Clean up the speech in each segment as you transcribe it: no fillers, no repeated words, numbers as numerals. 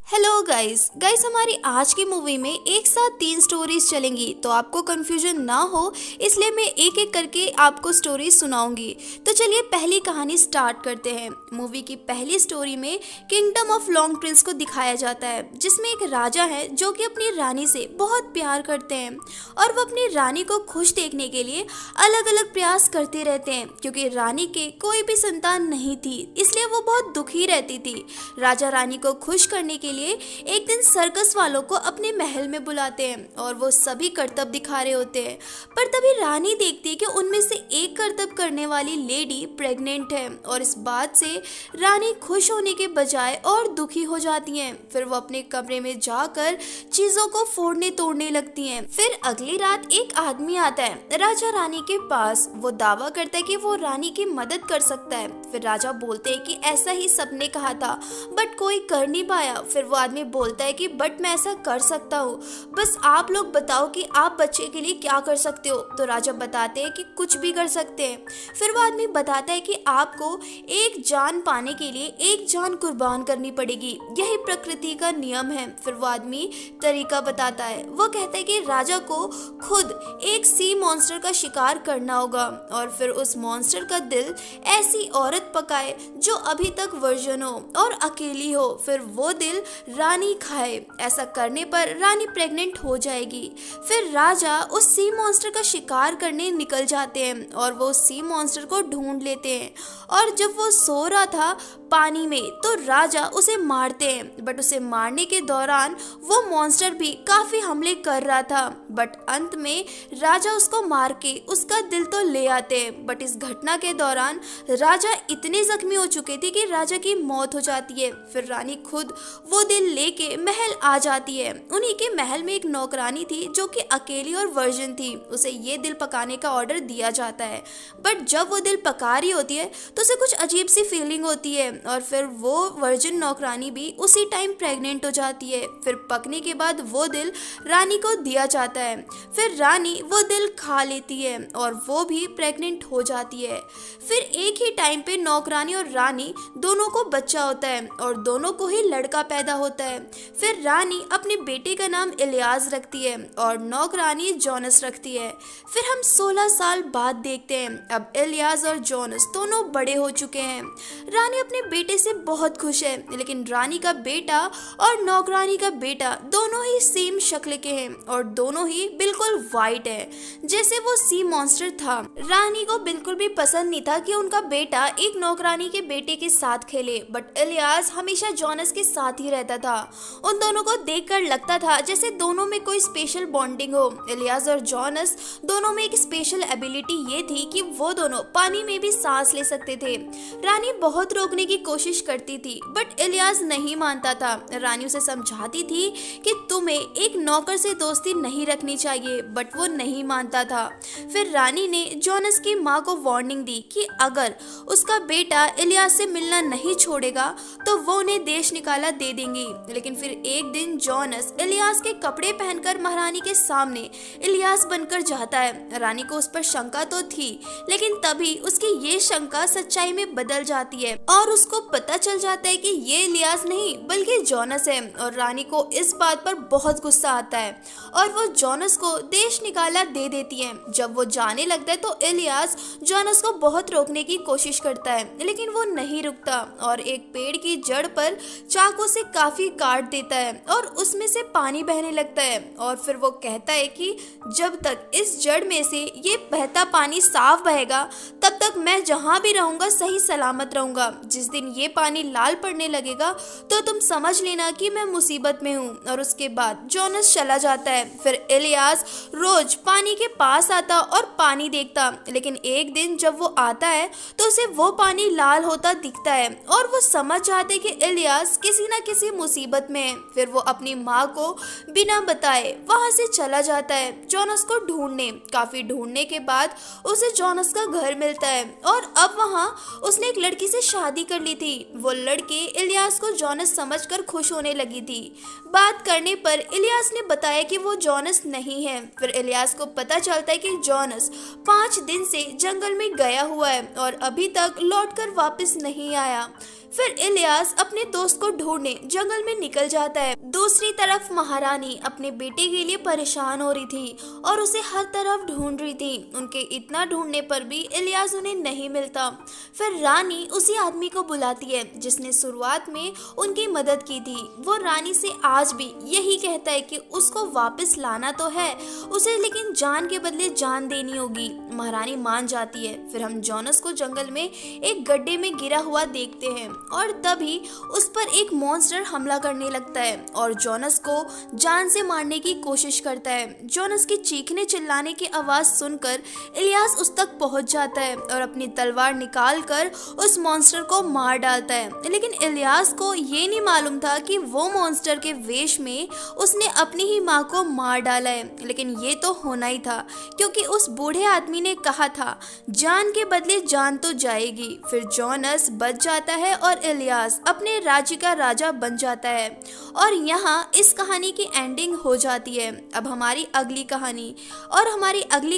Hello guys हमारी आज की मूवी में एक साथ 3 स्टोरीज चलेंगी, तो आपको कंफ्यूजन ना हो इसलिए मैं एक एक करके आपको स्टोरी सुनाऊंगी। तो चलिए पहली कहानी स्टार्ट करते हैं। मूवी की पहली स्टोरी में किंगडम ऑफ लॉन्ग प्रिंस को दिखाया जाता है, जिसमें एक राजा है जो कि अपनी रानी से बहुत प्यार करते हैं और वो अपनी रानी को खुश देखने के लिए अलग अलग प्रयास करते रहते हैं। क्योंकि रानी के कोई भी संतान नहीं थी, इसलिए वो बहुत दुखी रहती थी। राजा रानी को खुश करने के लिए एक दिन सर्कस वालों को अपने महल में बुलाते हैं और वो सभी करतब दिखा रहे होते हैं। पर तभी रानी देखती है कि उनमें से एक करतब करने वाली लेडी प्रेग्नेंट है और इस बात से रानी खुश होने के बजाय और दुखी हो जाती हैं। फिर वो अपने कमरे में जाकर चीजों को फोड़ने तोड़ने लगती हैं। फिर अगली रात एक आदमी आता है राजा रानी के पास। वो दावा करता है कि वो रानी की मदद कर सकता है। फिर राजा बोलते हैं कि ऐसा ही सबने कहा था बट कोई कर नहीं पाया। फिर वो आदमी बोलता है कि बट मैं ऐसा कर सकता हूँ, बस आप लोग बताओ कि आप बच्चे के लिए क्या कर सकते हो। तो राजा बताते हैं कि कुछ भी कर सकते हैं। फिर वो आदमी बताता है कि आपको एक जान पाने के लिए एक जान कुर्बान करनी पड़ेगी, यही प्रकृति का नियम है। फिर वो आदमी तरीका बताता है। वो कहता है कि राजा को खुद एक सी मॉन्स्टर का शिकार करना होगा और फिर उस मॉन्स्टर का दिल ऐसी औरत पकाए जो अभी तक वर्जन हो और अकेली हो। फिर वो दिल रानी खाए। ऐसा करने पर रानी प्रेग्नेंट हो जाएगी। फिर राजा उस सी मॉन्स्टर का शिकार करने निकल जाते हैं और वो सी मॉन्स्टर को ढूंढ लेते हैं। और जब वो सो रहा था पानी में तो राजा उसे मारते हैं। बट उसे मारने के दौरान वो मॉन्स्टर भी काफी हमले कर रहा था। बट अंत में राजा उसको मार के उसका दिल तो ले आते हैं। बट इस घटना के दौरान राजा इतने जख्मी हो चुके थे कि राजा की मौत हो जाती है। फिर रानी खुद वो दिल लेके महल आ जाती है। उन्हीं के महल में एक नौकरानी थी जो कि अकेली और वर्जिन थी। उसे ये दिल पकाने का ऑर्डर दिया जाता है। बट जब वो दिल पका रही होती है तो उसे कुछ अजीब सी फीलिंग होती है और फिर वो वर्जिन नौकरानी भी उसी टाइम प्रेग्नेंट हो जाती है। फिर पकने के बाद वो दिल रानी को दिया जाता है। फिर रानी वो दिल खा लेती है और वो भी प्रेग्नेंट हो जाती है। फिर एक ही टाइम पे नौकरानी और रानी दोनों को बच्चा होता है और दोनों को ही लड़का पैदा होता है। फिर रानी अपने बेटे का नाम इलियास रखती है और नौकरानी जोनस रखती है। फिर हम 16 साल बाद देखते हैं। अब इलियास और जोनस दोनों बड़े हो चुके हैं। रानी अपने बेटे से बहुत खुश है, लेकिन रानी का बेटा और नौकरानी का बेटा दोनों ही सेम शक्ल के हैं और दोनों ही बिल्कुल वाइट है जैसे वो सी मॉन्स्टर था। रानी को बिल्कुल भी पसंद नहीं था कि उनका बेटा एक नौकरानी के बेटे के साथ खेले। बट इलियास हमेशा जोनस के साथ ही रहता था। उन दोनों को देखकर लगता था जैसे दोनों में कोई स्पेशल बॉन्डिंग हो। इलियास और जोनस दोनों में एक स्पेशल एबिलिटी ये थी कि वो दोनों पानी में भी सांस ले सकते थे। रानी बहुत रोकने की कोशिश करती थी बट इलियास नहीं मानता था। रानी उसे समझाती थी कि तुम्हें एक नौकर से दोस्ती नहीं रखनी चाहिए, बट वो नहीं मानता था। फिर रानी ने जोनस की माँ को वार्निंग दी कि अगर उसका बेटा इलियास से मिलना नहीं छोड़ेगा तो वो उन्हें देश निकाला दे देंगी। लेकिन फिर एक दिन जोनस इलियास के कपड़े पहनकर महारानी के सामने इलियास बनकर जाता है। रानी को उस पर शंका तो थी, लेकिन तभी उसकी ये शंका सच्चाई में बदल जाती है और उसको पता चल जाता है कि ये इलियास नहीं बल्कि जोनस है। और रानी को इस बात पर बहुत गुस्सा आता है और वो जोनस को देश निकाला दे देती है। जब वो जाने लगता है तो इलियास जोनस को बहुत रोकने की कोशिश करता है, लेकिन वो नहीं रुकता और एक पेड़ की जड़ पर चाकू से काफी काट देता है और उसमें से पानी बहने लगता है। और फिर वो कहता है कि जब तक इस जड़ में से ये बहता पानी साफ बहेगा तब तक मैं जहाँ भी रहूंगा सही सलामत रहूंगा। जिस दिन ये पानी लाल पड़ने लगेगा तो तुम समझ लेना कि मैं मुसीबत में हूँ। और उसके बाद जोनस चला जाता है। फिर इलियास रोज पानी के पास आता और पानी देखता, लेकिन एक दिन जब वो आता है तो उसे वो पानी लाल होता दिखता है और वो समझ जाते कि इलियास किसी न किसी मुसीबत में है। फिर वो अपनी माँ को बिना बताए वहां से चला जाता है जोनस को ढूंढने। काफी ढूंढने के बाद उसे जोनस का घर मिलता है और अब वहां उसने एक लड़की से शादी कर ली थी। वो लड़की इलियास को जोनस समझकर खुश होने लगी थी। बात करने पर इलियास ने बताया कि वो जोनस नहीं है। फिर इलियास को पता चलता है कि जोनस 5 दिन से जंगल में गया हुआ है और अभी तक लौटकर वापस नहीं आया। फिर इलियास अपने दोस्त को ढूंढने जंगल में निकल जाता है। दूसरी तरफ महारानी अपने बेटे के लिए परेशान हो रही थी और उसे हर तरफ ढूंढ रही थी। उनके इतना ढूंढने पर भी इलियास उन्हें नहीं मिलता। फिर रानी उसी आदमी को बुलाती है जिसने शुरुआत में उनकी मदद की थी। वो रानी से आज भी यही कहता है कि उसको वापस लाना तो है उसे, लेकिन जान के बदले जान देनी होगी। महारानी मान जाती है। फिर हम जोनस को जंगल में एक गड्ढे में गिरा हुआ देखते हैं और तभी उस पर एक मॉन्स्टर हमला करने लगता है और जोनस को जान से मारने की कोशिश करता है। जोनस की चीखने चिल्लाने की आवाज सुनकर इलियास उस तक पहुंच जाता है और अपनी तलवार निकालकर उस मॉन्स्टर को मार डालता है। लेकिन इलियास को ये नहीं मालूम था कि वो मॉन्स्टर के वेश में उसने अपनी ही माँ को मार डाला है। लेकिन ये तो होना ही था क्योंकि उस बूढ़े आदमी ने कहा था जान के बदले जान तो जाएगी। फिर जोनस बच जाता है और इलियास अपने राज्य का राजा बन जाता है। और यहाँ इस कहानी की एंडिंग हो जाती है। अब हमारी अगली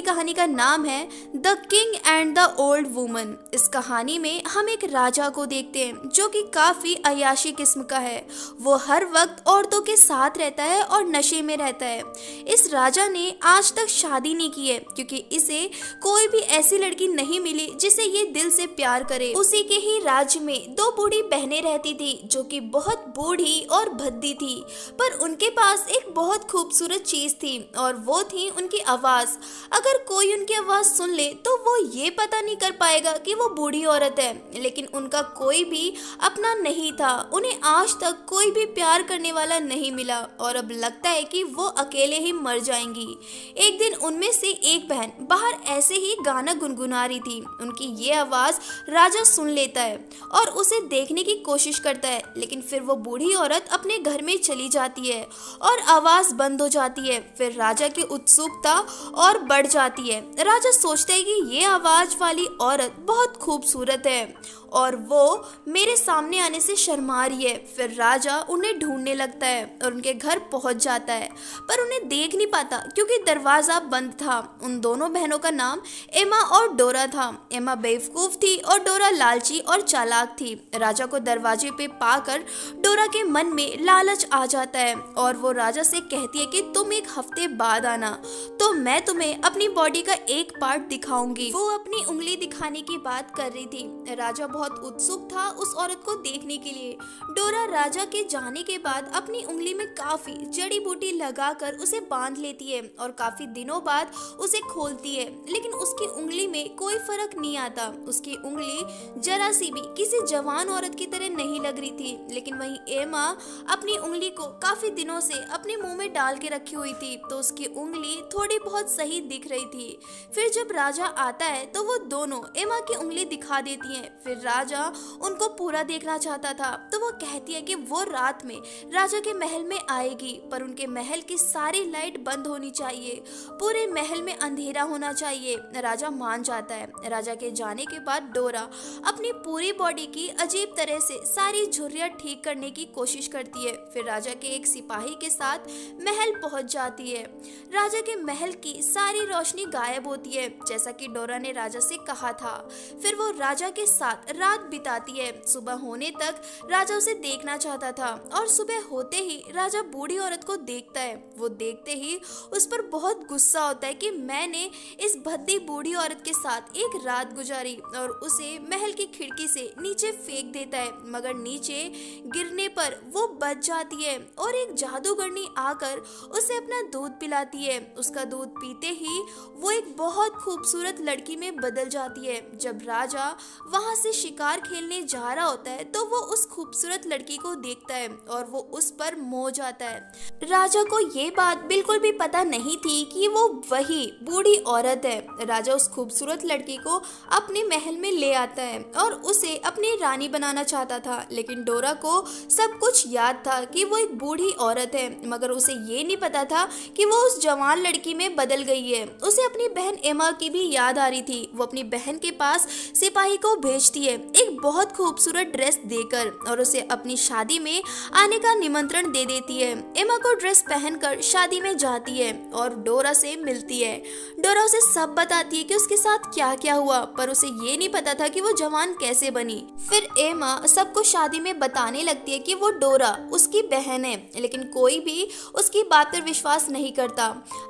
कहानी का नाम है the king and the old woman. इस कहानी में हम एक राजा को देखते हैं जो कि काफी अय्याशी किस्म का है। वो हर वक्त औरतों के साथ रहता है और नशे में रहता है। इस राजा ने आज तक शादी नहीं की है क्योंकि इसे कोई भी ऐसी लड़की नहीं मिली जिसे ये दिल से प्यार करे। उसी के ही राज्य में दो बूढ़ी बहनें रहती थी जो कि बहुत बूढ़ी और भद्दी थी, पर उनके पास एक बहुत खूबसूरत चीज थी और वो थी उनकी आवाज। अगर कोई उनकी आवाज सुन ले तो वो ये पता नहीं कर पाएगा कि वो बूढ़ी औरत है। लेकिन उनका कोई भी अपना नहीं था। उन्हें आज तक कोई भी प्यार करने वाला नहीं मिला और अब लगता है कि वो अकेले ही मर जाएंगी। एक दिन उनमें से एक बहन बाहर ऐसे ही गाना गुनगुना रही थी। उनकी ये आवाज राजा सुन लेता है और उसे देखने की कोशिश करता है, लेकिन फिर वो बूढ़ी औरत अपने घर में चली जाती है और आवाज बंद हो जाती है। फिर राजा की उत्सुकता और बढ़ जाती है। राजा सोचता है कि ये आवाज वाली औरत बहुत खूबसूरत है और वो मेरे सामने आने से शर्मा रही है। फिर राजा उन्हें ढूंढने लगता है और उनके घर पहुंच जाता है, पर उन्हें देख नहीं पाता क्योंकि दरवाजा बंद था। उन दोनों बहनों का नाम एमा और डोरा था। एमा बेवकूफ थी और डोरा लालची और चालाक थी। राजा को दरवाजे पे पाकर डोरा के मन में लालच आ जाता है और वो राजा से कहती है कि तुम एक हफ्ते बाद आना तो मैं तुम्हें अपनी बॉडी का एक पार्ट दिखाऊंगी। वो अपनी उंगली दिखाने की बात कर रही थी। राजा बहुत उत्सुक था उस औरत को देखने के लिए। डोरा राजा के जाने के बाद अपनी उंगली में काफी जड़ी बूटी लगाकर उसे बांध लेती है और काफी दिनों बाद उसे खोलती है, लेकिन उसकी उंगली में कोई फर्क नहीं आता। उसकी उंगली जरा सी भी किसी जवान औरत की तरह नहीं लग रही थी। लेकिन वहीं एमा अपनी उंगली को काफी दिनों से अपने मुंह में डाल के रखी हुई थी तो उसकी उंगली थोड़ी बहुत सही दिख रही थी। फिर जब राजा आता है तो वो दोनों एमा की उंगली दिखा देती हैं। फिर राजा उनको पूरा देखना चाहता था तो वो कहती है कि वो रात में राजा के महल में आएगी, पर उनके महल की सारी लाइट बंद होनी चाहिए, पूरे महल में अंधेरा होना चाहिए। राजा मान जाता है। राजा के जाने के बाद डोरा अपनी पूरी बॉडी की अजीब तरह से सारी झुर्रियां ठीक करने की कोशिश करती है। फिर राजा के एक सिपाही के साथ महल पहुंच जाती है। राजा के महल की सारी रोशनी गायब होती है जैसा कि डोरा ने राजा से कहा था। फिर वो राजा के साथ रात बिताती है। सुबह होने तक राजा उसे देखना चाहता था और सुबह होते ही राजा बूढ़ी औरत को देखता है। वो देखते ही उस पर बहुत गुस्सा होता है कि मैंने इस भद्दी बूढ़ी औरत के साथ एक रात गुजारी, और उसे महल की खिड़की से नीचे फेंक देता है। मगर नीचे गिरने पर वो बच जाती है और एक जादूगरनी आकर उसे अपना दूध पिलाती है। उसका दूध पीते ही वो एक बहुत खूबसूरत लड़की में बदल जाती है। जब राजा वहां से शिकार खेलने जा रहा होता है तो वो उस खूबसूरत लड़की को देखता है और वो उस पर मोह जाता है। राजा को ये बात बिल्कुल भी पता नहीं थी कि वो वही बूढ़ी औरत है। राजा उस खूबसूरत लड़की को अपने महल में ले आता है और उसे अपनी रानी बनाना चाहता था, लेकिन डोरा को सब कुछ याद था कि वो एक बूढ़ी औरत है, मगर उसे ये नहीं पता था कि वो उस जवान लड़की में बदल गई है। उसे अपनी बहन एमा की भी याद आ रही थी। वो अपनी बहन के पास सिपाही को भेजती है एक बहुत खूबसूरत ड्रेस देकर और उसे अपनी शादी में आने का निमंत्रण दे देती है। एमा को ड्रेस पहनकर शादी में जाती है और डोरा से मिलती है। डोरा उसे सब बताती है कि उसके साथ क्या क्या हुआ, पर उसे ये नहीं पता था कि वो जवान कैसे बनी। फिर एमा सबको शादी में बताने लगती है कि वो डोरा उसकी बहन है, लेकिन कोई भी उसकी बात पर विश्वास नहीं करता।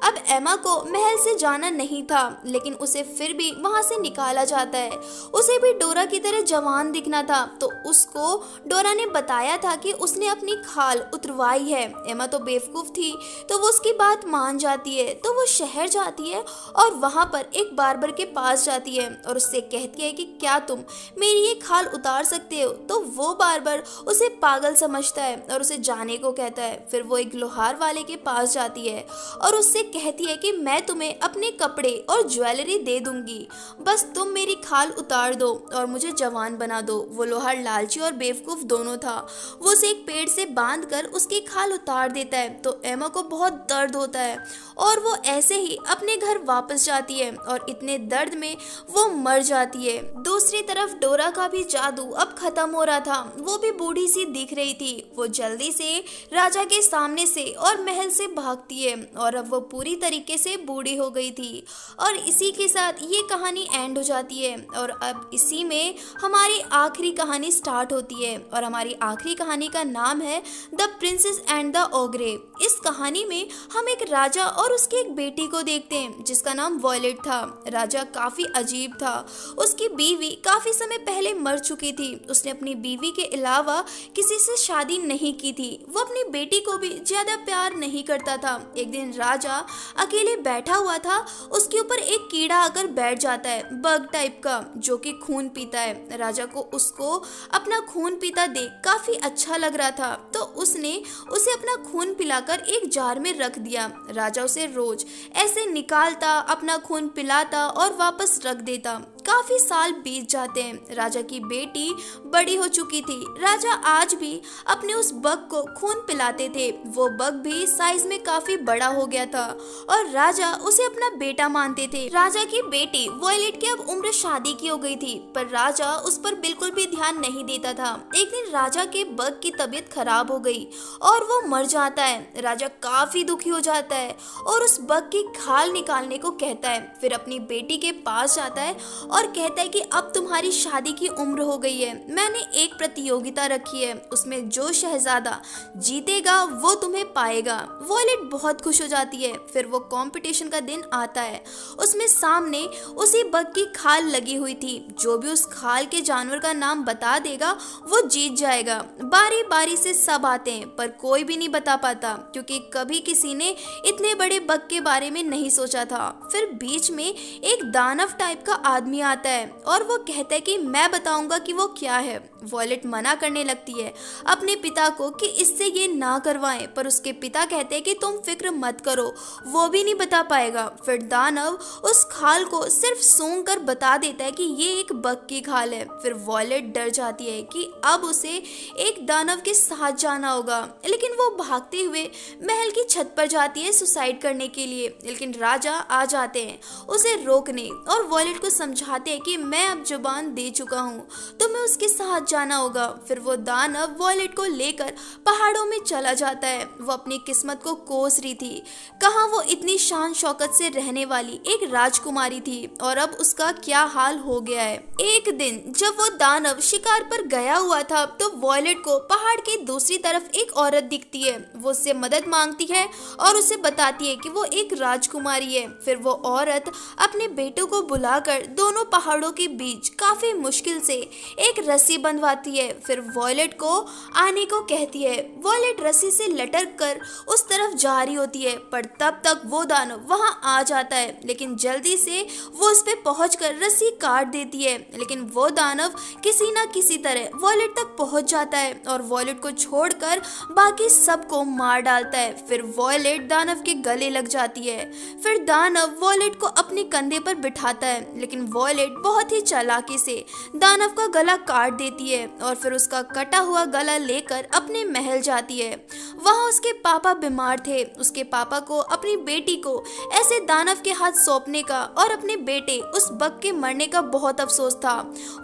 अब एमा को महल से जाना नहीं था, लेकिन उसे फिर भी वहां से निकाला जाता है। उसे भी डोरा की तरह जवान दिखना था, तो उसको डोरा ने बताया था कि उसने अपनी खाल उतरवाई है। एमा तो बेवकूफ थी, तो वो उसकी बात मान जाती है। तो वो शहर जाती है और वहां पर एक बार्बर के पास जाती है और उससे कहती है कि क्या तुम मेरी ये खाल उतार सकते हो। तो वो बार्बर उसे पागल समझता है और उसे जाने को कहता है। फिर वो एक लोहार वाले के पास जाती है और उससे कहती है कि मैं तुम्हें अपने कपड़े और ज्वेलरी दे दूंगी, बस तुम मेरी खाल उतार दो और मुझे जवान बना दो। वो लोहार लालची और बेवकूफ दोनों था। वो उसे एक पेड़ से बांधकर उसकी खाल उतार देता है। तो एमा को बहुत दर्द होता है और वो ऐसे ही अपने घर वापस जाती है और इतने दर्द में वो मर जाती है। दूसरी तरफ डोरा का भी जादू अब खत्म हो रहा था। वो भी बूढ़ी सी दिख रही थी। वो जल्दी से राजा के सामने से और महल से भागती है और अब वो पूरी तरीके से बूढ़ी हो गई थी। और इसी के साथ ये कहानी एंड हो जाती है और अब इसी में हमारी आखिरी कहानी स्टार्ट होती है और हमारी आखिरी कहानी का नाम है द प्रिंसेस एंड द ओग्रे। इस कहानी में हम एक राजा और उसकी एक बेटी को देखते हैं जिसका नाम वॉयलेट था। राजा काफी अजीब था। उसकी बीवी काफी समय पहले मर चुकी थी। उसने अपनी बीवी के अलावा किसी से शादी नहीं की थी। वो अपनी बेटी को भी ज्यादा प्यार नहीं करता था। एक दिन राजा अकेले बैठा हुआ था, उसके ऊपर एक कीड़ा आकर बैठ जाता है, बग टाइप का, जो कि खून पीता है। राजा को उसको अपना खून पीता देख काफी अच्छा लग रहा था, तो उसने उसे अपना खून पिलाकर एक जार में रख दिया। राजा उसे रोज ऐसे निकालता, अपना खून पिलाता और वापस रख देता। काफी साल बीत जाते हैं। राजा की बेटी बड़ी हो चुकी थी। राजा आज भी अपने उस बग को खून पिलाते थे। वो बग भी साइज में काफी बड़ा हो गया था और राजा उसे अपना बेटा मानते थे। राजा की बेटी वॉयलेट की अब उम्र शादी की हो गई थी, पर राजा उस पर बिल्कुल भी ध्यान नहीं देता था। एक दिन राजा के बग की तबीयत खराब हो गई और वो मर जाता है। राजा काफी दुखी हो जाता है और उस बग की खाल निकालने को कहता है। फिर अपनी बेटी के पास जाता है और कहता है कि अब तुम्हारी शादी की उम्र हो गई है। मैंने एक प्रतियोगिता रखी है, उसमें जो शहजादा जीतेगा वो तुम्हें पाएगा। वॉयलेट बहुत खुश हो जाती है। फिर वो कंपटीशन का दिन आता है। उसमें सामने उसी बग की खाल लगी हुई थी। जो भी उस खाल के जानवर का नाम बता देगा वो जीत जाएगा। बारी बारी से सब आते हैं, पर कोई भी नहीं बता पाता, क्योंकि कभी किसी ने इतने बड़े बग के बारे में नहीं सोचा था। फिर बीच में एक दानव टाइप का आदमी आता है और वो कहता है कि मैं बताऊंगा कि वो क्या है। वॉयलेट मना करने लगती है अपने पिता को कि इससे ये ना करवाएं, पर उसके पिता कहते हैं कि तुम फिक्र मत करो, वो भी नहीं बता पाएगा। फिर दानव उस खाल को सिर्फ सूंघ कर बता देता है कि ये एक बग की खाल है। फिर वॉयलेट डर जाती है कि अब उसे एक दानव के साथ जाना होगा, लेकिन वो भागते हुए महल की छत पर जाती है सुसाइड करने के लिए। लेकिन राजा आ जाते हैं उसे रोकने और वॉयलेट को समझाते हैं कि मैं अब जुबान दे चुका हूँ, तुम्हें उसके साथ जाना होगा। फिर वो दानव वॉयलेट को लेकर पहाड़ों में चला जाता है। वो अपनी किस्मत को कोस रही थी। कहाँ वो इतनी शान शौकत से रहने वाली एक राजकुमारी थी और अब उसका क्या हाल हो गया है। एक दिन जब वो दानव शिकार पर गया हुआ था, तो वॉयलेट को पहाड़ के दूसरी तरफ एक औरत दिखती है। वो उससे मदद मांगती है और उसे बताती है कि वो एक राजकुमारी है। फिर वो औरत अपने बेटों को बुलाकर दोनों पहाड़ों के बीच काफी मुश्किल से एक रस्सी बंधवाती है। फिर वॉयलेट को आने को कहती है। वॉयलेट रस्सी से लटक कर उस तरफ जा रही होती है, पर तब तक वो दानव वहां आ जाता है, लेकिन जल्दी से वो उस पे पहुंचकर रस्सी काट देती है। लेकिन वो दानव किसी ना किसी तरह वॉयलेट तक पहुंच जाता है और वॉयलेट को छोड़कर बाकी सबको मार डालता है। फिर वॉयलेट दानव के गले लग जाती है। फिर दानव वॉयलेट को अपने कंधे पर बिठाता है, लेकिन वॉयलेट बहुत ही चालाकी से दानव का गला काट देती है और फिर उसका कटा हुआ गला लेकर अपने महल जाती है। वहाँ उसके पापा बीमार थे। उसके पापा को अपनी बेटी को ऐसे दानव के हाथ सौंपने का और अपने बेटे उस बग के मरने का बहुत अफसोस था।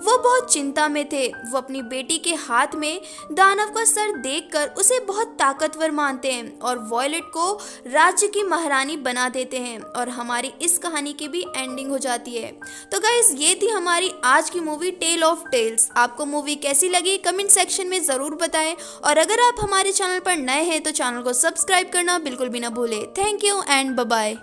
वो बहुत चिंता में थे। वो अपनी बेटी के हाथ में दानव का सर देखकर उसे बहुत ताकतवर मानते हैं और वॉयलेट को राज्य की महारानी बना देते हैं और हमारी इस कहानी की भी एंडिंग हो जाती है। तो गाइस, ये थी हमारी आज की मूवी टेल ऑफ टेल्स। आपको मूवी कैसी लगी कमेंट सेक्शन में ज़रूर बताएं और अगर आप हमारे चैनल पर नए हैं तो चैनल को सब्सक्राइब करना बिल्कुल भी ना भूलें। Thank you and bye bye.